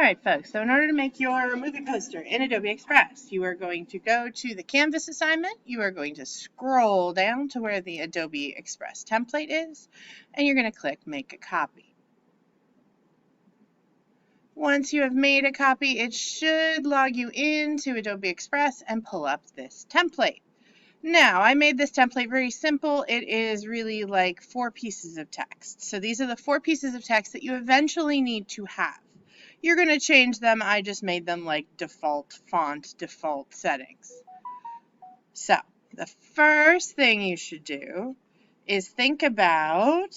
Alright folks, so in order to make your movie poster in Adobe Express, you are going to go to the Canvas assignment, you are going to scroll down to where the Adobe Express template is, and you're going to click Make a Copy. Once you have made a copy, it should log you into Adobe Express and pull up this template. Now, I made this template very simple. It is really like 4 pieces of text. So these are the 4 pieces of text that you eventually need to have. You're going to change them. I just made them like default font, default settings. So the first thing you should do is think about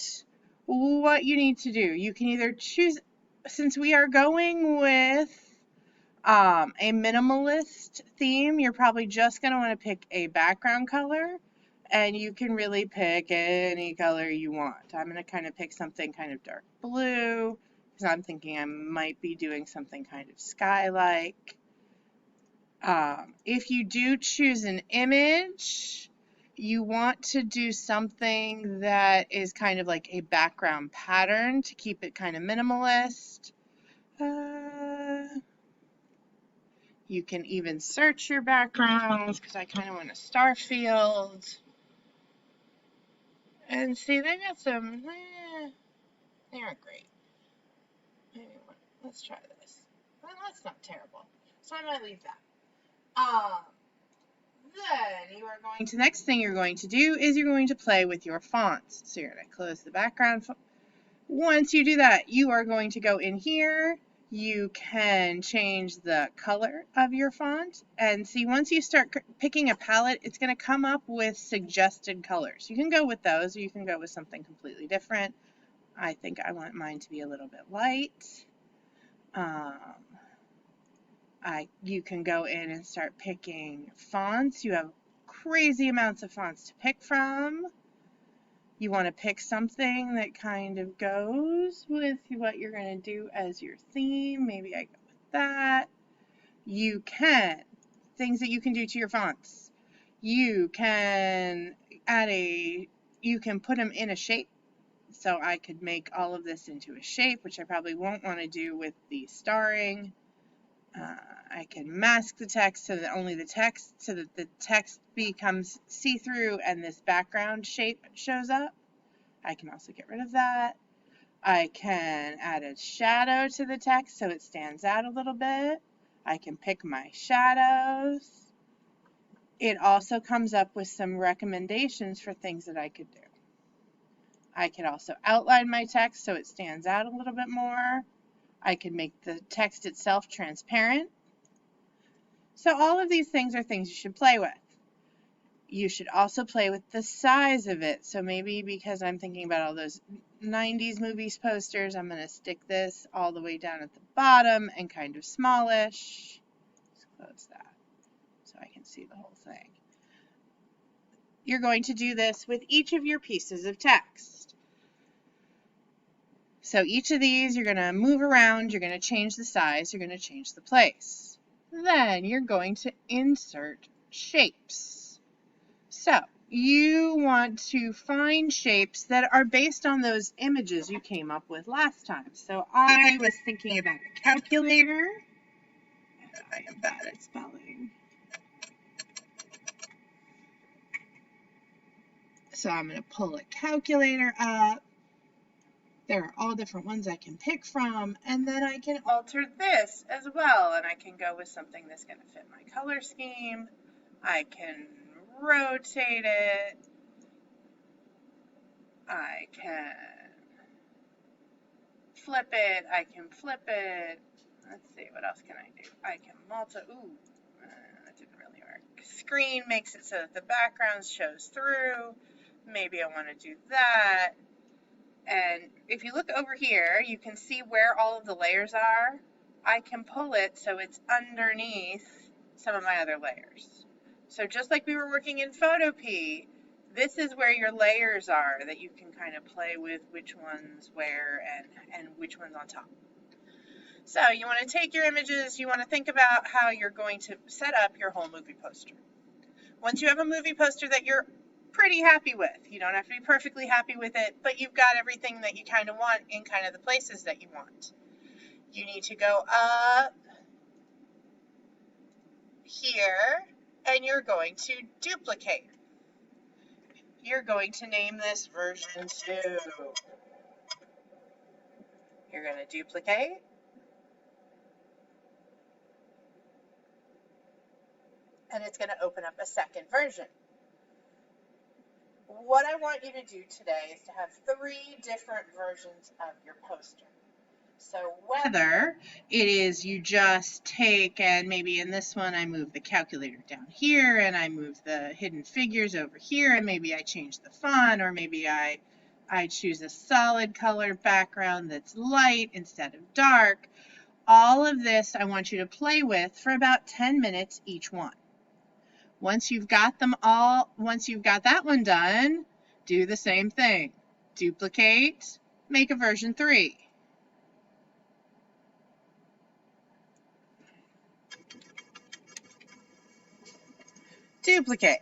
what you need to do. You can either choose, since we are going with a minimalist theme, you're probably just going to want to pick a background color, and you can really pick any color you want. I'm going to kind of pick something kind of dark blue, because I'm thinking I might be doing something kind of sky-like. If you do choose an image, you want to do something that is kind of like a background pattern to keep it kind of minimalist. You can even search your backgrounds, because I kind of want a star field. And see, they got some, they aren't great. Anyway, let's try this. Well, that's not terrible. So I might leave that. Then you are going to, the next thing you're going to do is you're going to play with your fonts. So you're going to close the background. Once you do that, you are going to go in here. You can change the color of your font, and see, once you start picking a palette, it's going to come up with suggested colors. You can go with those, or you can go with something completely different. I think I want mine to be a little bit light. You can go in and start picking fonts. You have crazy amounts of fonts to pick from. You want to pick something that kind of goes with what you're going to do as your theme. Maybe I go with that. You can, things that you can do to your fonts. You can you can put them in a shape. So I could make all of this into a shape, which I probably won't want to do with the starring. I can mask the text so that only the text becomes see-through and this background shape shows up. I can also get rid of that. I can add a shadow to the text so it stands out a little bit. I can pick my shadows. It also comes up with some recommendations for things that I could do. I could also outline my text so it stands out a little bit more. I could make the text itself transparent. So all of these things are things you should play with. You should also play with the size of it. So maybe because I'm thinking about all those 90s movies posters, I'm going to stick this all the way down at the bottom and kind of smallish. Let's close that so I can see the whole thing. You're going to do this with each of your pieces of text. So each of these, you're going to move around, you're going to change the size, you're going to change the place. Then you're going to insert shapes. So you want to find shapes that are based on those images you came up with last time. So I was thinking about a calculator. I am bad at spelling. So I'm going to pull a calculator up. There are all different ones I can pick from, and then I can alter this as well, and I can go with something that's going to fit my color scheme. I can rotate it. I can flip it. I can flip it. Let's see, what else can I do? I can that didn't really work. Screen makes it so that the background shows through. Maybe I want to do that. And if you look over here, you can see where all of the layers are. I can pull it so it's underneath some of my other layers. So just like we were working in Photopea, this is where your layers are that you can kind of play with which one's where and which one's on top. So you want to take your images, you want to think about how you're going to set up your whole movie poster. Once you have a movie poster that you're pretty happy with, you don't have to be perfectly happy with it, but you've got everything that you kind of want in kind of the places that you want. You need to go up here and you're going to duplicate. You're going to name this version 2. You're going to duplicate. And it's going to open up a second version. What I want you to do today is to have 3 different versions of your poster. So whether it is you just take and maybe in this one I move the calculator down here and I move the hidden figures over here and maybe I change the font or maybe I choose a solid color background that's light instead of dark. All of this I want you to play with for about 10 minutes each one. Once you've got that one done, do the same thing. Duplicate, make a version 3. Duplicate.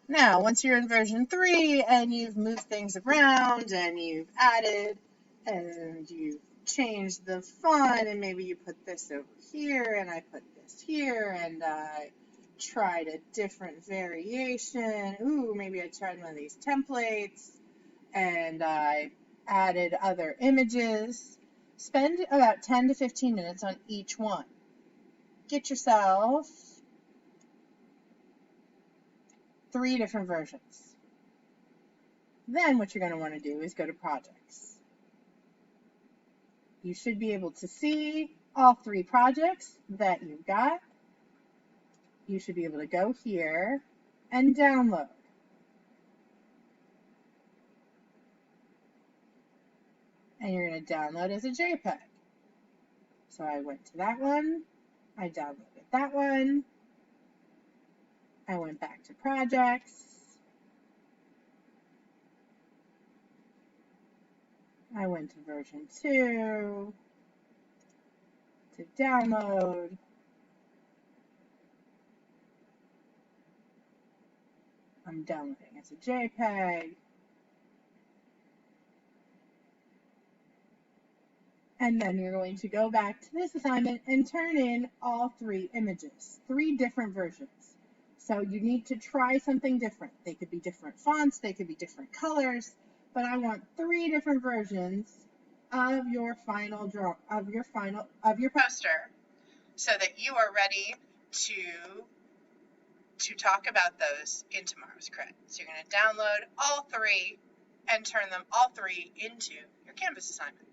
Now, once you're in version 3 and you've moved things around and you've added and you've changed the font and maybe you put this over here and I put this here and I tried a different variation. Ooh, maybe I tried one of these templates and I added other images. Spend about 10 to 15 minutes on each one. Get yourself 3 different versions. Then what you're going to want to do is go to projects. You should be able to see all 3 projects that you've got. You should be able to go here and download. And you're going to download as a JPEG. So I went to that one. I downloaded that one. I went back to projects. I went to version 2 to download. I'm downloading as a JPEG. And then you're going to go back to this assignment and turn in all 3 images, 3 different versions. So you need to try something different. They could be different fonts, they could be different colors, but I want 3 different versions of your final of your poster so that you are ready to talk about those in tomorrow's credit. So you're going to download all 3 and turn them all 3 into your Canvas assignment.